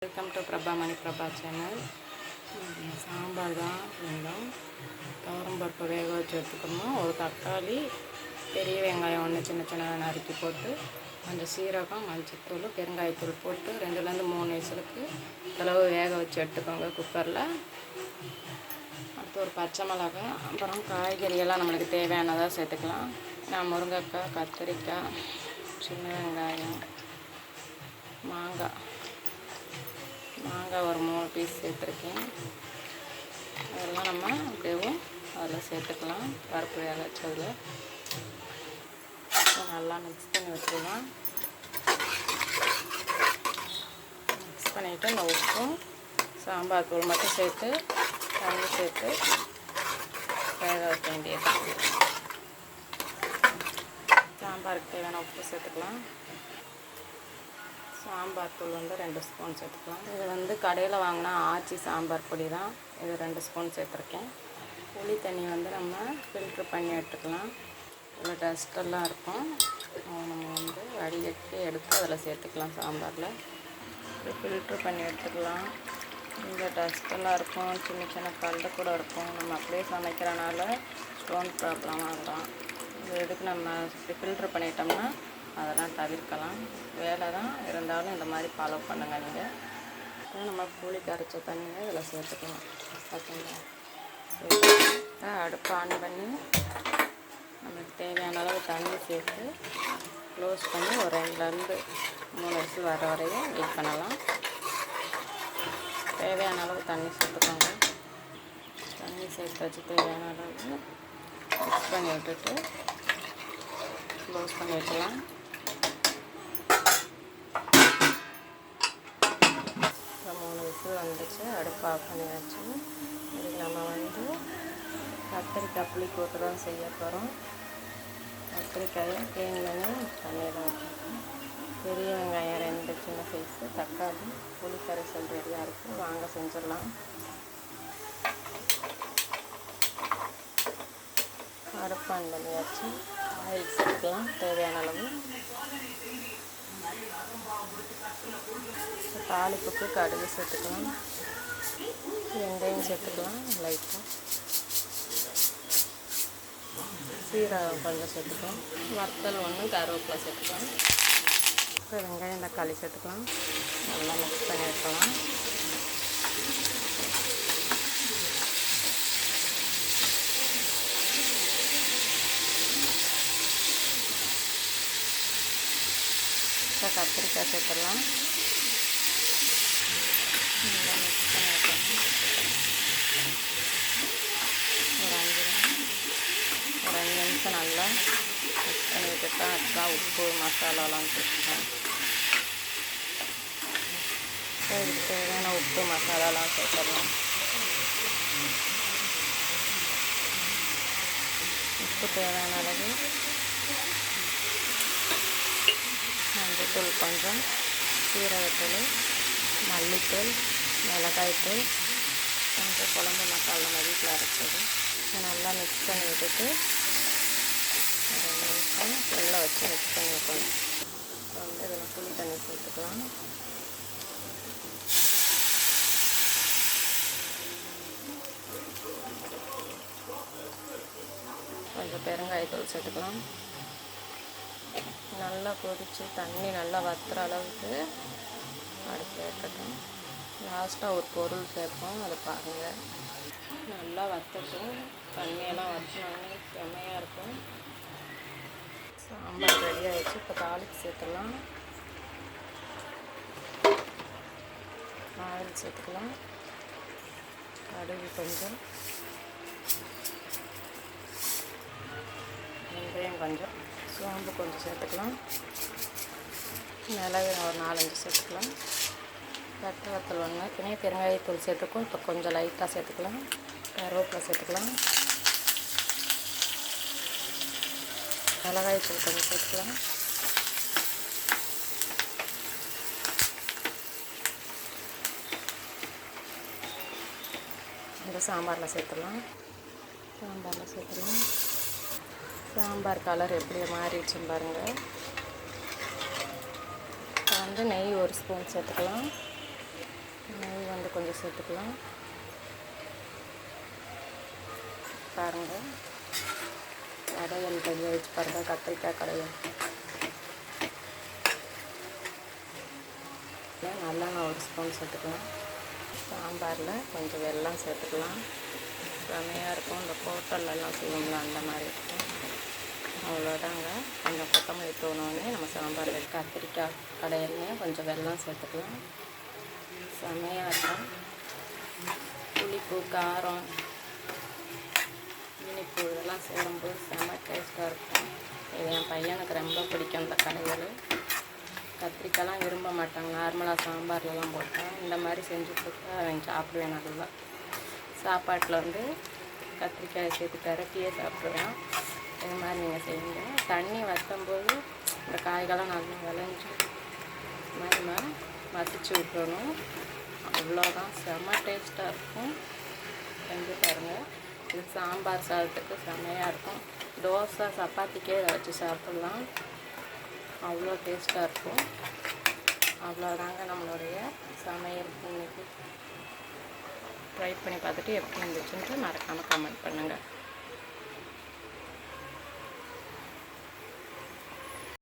Welcome to Prabha channel. Sambar தான் வேணும். துவரம்பருப்பு வேக வச்சு எடுத்துக்கணும். ஒரு தக்காளி, பெரிய வெங்காயம் ஒன்று சின்ன சின்ன நறுக்கி போட்டு, கொஞ்சம் சீரகம், மஞ்சத்தூள், பெருங்காயத்தூள் போட்டு 2-3 விசிலுக்கு அளவு வேக வச்சு எடுத்துக்கோங்க குக்கரில். அடுத்து ஒரு பச்சை மிளகாய், அப்புறம் காய்கறியெல்லாம் நம்மளுக்கு தேவையானதாக சேர்த்துக்கலாம். நான் முருங்கைக்காய், கத்திரிக்காய், சின்ன வெங்காயம், மாங்காய் ஒரு 3 பீஸ் சேர்த்துருக்கேன். அதெல்லாம் நம்ம அப்படியே அதில் சேர்த்துக்கலாம். பருப்பு வேக வச்சதில் நல்லா மிக்ஸ் பண்ணி வச்சுக்கலாம். மிக்ஸ் பண்ணிவிட்டு இந்த உப்பும் சாம்பார் தூள் மட்டும் சேர்த்து தண்ணி சேர்த்து வேக வைக்க வேண்டியது. சாம்பாருக்கு தேவையான உப்பு சேர்த்துக்கலாம். சாம்பார் தூள் 2 ஸ்பூன் சேர்த்துக்கலாம். இது கடையில் வாங்கினா ஆச்சி சாம்பார் பொடி தான். இது 2 ஸ்பூன் சேர்த்துருக்கேன். புளி தண்ணி நம்ம ஃபில்ட்ரு பண்ணி எடுத்துக்கலாம். இதில் டஸ்ட்டெல்லாம் இருக்கும். நம்ம வடிகட்டி எடுத்து அதில் சேர்த்துக்கலாம். சாம்பாரில் ஃபில்ட்ரு பண்ணி எடுத்துக்கலாம். இந்த டஸ்ட்டெல்லாம் இருக்கும், சின்ன சின்ன கல் கூட இருக்கும். நம்ம அப்படியே சமைக்கிறனால ஸ்டோன் ப்ராப்ளம் ஆகலாம். இது எதுக்கு நம்ம ஃபில்ட்ரு பண்ணிட்டோம்னா அதெல்லாம் தவிர்க்கலாம். வேலை தான் இருந்தாலும் இந்த மாதிரி ஃபாலோ பண்ணுங்கள். நீங்கள் நம்ம புளி கரைச்ச தண்ணியை இதில் சேர்த்துக்கலாம். பார்த்தீங்களா? அடுப்பு ஆன் பண்ணி நமக்கு தேவையான அளவு தண்ணி சேர்த்து க்ளோஸ் பண்ணி ஒரு 2-3 விசில் வர வரையும் வெயிட் பண்ணலாம். தேவையான அளவு தண்ணி சேர்த்துக்கோங்க. தண்ணி சேர்த்து வச்சு தேவையான அளவு மிக்ஸ் பண்ணி விட்டுட்டு க்ளோஸ் பண்ணி வைக்கலாம். 3 விசில் வந்துச்சு. அடுப்பு ஆஃப் பண்ணியாச்சு. இதுக்கு நம்ம கத்திரிக்காய் புளி போட்டு தான் செய்ய போகிறோம். கத்திரிக்காயை க்ளீன் பண்ணி தண்ணியில் வச்சுருக்கோம். பெரிய வெங்காயம் 2 சின்ன சைஸு, தக்காளி, புளி கரைசல் ரெடியாக இருக்குது. வாங்க செஞ்சிடலாம். அடுப்பு ஆன் பண்ணியாச்சு. ஆயில் சேர்த்துக்கலாம் தேவையான அளவு. தாளிப்புக்கு கடுகு சேர்த்துக்கலாம். வெந்தயம் சேர்த்துக்கலாம் லைட்டாக. சீரகம் கொஞ்சம் சேர்த்துக்கலாம். வத்தல் 1, கருவேப்பிலை சேர்த்துக்கலாம். இப்போ வெங்காயம் தக்காளி சேர்த்துக்கலாம். நல்லா மிக்ஸ் பண்ணி வைக்கலாம். கத்திரிக்காய் சேர்த்துடலாம். நல்லா மிக்ஸ் பண்ணி வைக்கலாம். ஒரு 5 நிமிஷம் நல்லா மிக்ஸ் பண்ணி விட்டுட்டா அதுதான் உப்பு மசாலாலாம் சேர்த்துக்கலாம். இதுக்கு தேவையான உப்பு மசாலாலாம் சேர்த்துடலாம். உப்பு தேவையான அளவு, மஞ்சத்தூள் கொஞ்சம், சீரகத்தூள், மல்லித்தூள், மிளகாய்த்தூள், கொஞ்சம் குழம்பு மசாலா நம்ம வீட்டில் அரைச்சது. நல்லா மிக்ஸ் பண்ணி விட்டுட்டு 2 நிமிஷம் நல்லா வச்சு மிக்ஸ் பண்ணி வைக்கணும். இப்போ இதில் புளி தண்ணி சேர்த்துக்கலாம். கொஞ்சம் பெருங்காயத்தூள் சேர்த்துக்கலாம். நல்லா கொதித்து தண்ணி நல்லா வற்றுற அளவுக்கு அடுப்பு வைக்கட்டும். லாஸ்ட்டாக ஒரு பொருள் சேர்ப்போம், அதை பாருங்கள். நல்லா வற்றட்டும். தண்ணியெல்லாம் வற்றினோடனே செம்மையாக இருக்கும். சாம்பார் ரெடி ஆகிடுச்சு. இப்போ தாளிப்பு சேர்த்துக்கலாம். ஆயில் சேர்த்துக்கலாம். கடுகு கொஞ்சம், வெந்தயம் கொஞ்சம், சோம்பு கொஞ்சம் சேர்த்துக்கலாம். மிளகு ஒரு 4-5 சேர்த்துக்கலாம். வத்தல் 1, பின்னே பெருங்காயத்தூள் சேர்த்துக்கும். இப்போ கொஞ்சம் லைட்டாக சேர்த்துக்கலாம். கருவேப்பிலை சேர்த்துக்கலாம். மிளகாய்த்தூள் கொஞ்சம் சேர்த்துக்கலாம். இந்த சாம்பாரில் சேர்த்துடலாம். சாம்பார் கலர் எப்படி மாறிடுச்சுன்னு பாருங்கள். இப்போ நெய் 1 ஸ்பூன் சேர்த்துக்கலாம். கொஞ்சம் சேர்த்துக்கலாம். பாருங்கள், கடையல் ரெடி ஆகிடுச்சு பாருங்கள், கத்திரிக்காய் கடையல். நல்லெண்ணெய் ஒரு ஸ்பூன் சேர்த்துக்கலாம். சாம்பாரில் கொஞ்சம் வெல்லம் சேர்த்துக்கலாம். செமையாக இருக்கும். இந்த ஹோட்டல்லலாம் செய்வோம்ல அந்த மாதிரி இருக்கும். அவ்வளோதாங்க. கொஞ்சம் கொத்தமல்லி தூணோடனே நம்ம சாம்பார் வச்சு கத்திரிக்காய் கடையிலையும் கொஞ்சம் வெல்லம் சேர்த்துக்கலாம். செமையாக இருக்கும். புளிப்பு, காரம், இனிப்பு இதெல்லாம் சேரும்போது செம்ம டேஸ்ட்டாக இருக்கும். இது என் பையனுக்கு ரொம்ப பிடிக்கும். இந்த கடைகள் கத்திரிக்காய்லாம் விரும்ப மாட்டாங்க. நார்மலாக சாம்பார்லலாம் போட்டால் இந்த மாதிரி செஞ்சு கொடுத்தா அவன் சாப்பிடுவேன். நல்லா சாப்பாட்டில் வந்து கத்திரிக்காயை சேர்த்து திரட்டியே சாப்பிடுவேன். இது மாதிரி நீங்கள் செய்யுங்க. தண்ணி வற்றும்போது இந்த காய்கள்லாம் நல்லா விளைஞ்சி மாதிரி மசிச்சு விட்டுறணும். அவ்வளோதான், செம்ம டேஸ்ட்டாக இருக்கும். செஞ்சு பாருங்கள். இது சாம்பார் சாதத்துக்கு செம்மையாக இருக்கும். தோசை சப்பாத்திக்கே இதை வச்சு சாப்பிட்லாம். அவ்வளோ டேஸ்ட்டாக இருக்கும். அவ்வளோதாங்க நம்மளுடைய சமையல். இன்னைக்கு ட்ரை பண்ணி பார்த்துட்டு எப்படி இருந்துச்சுன்ட்டு மறக்காமல் கமெண்ட் பண்ணுங்கள்.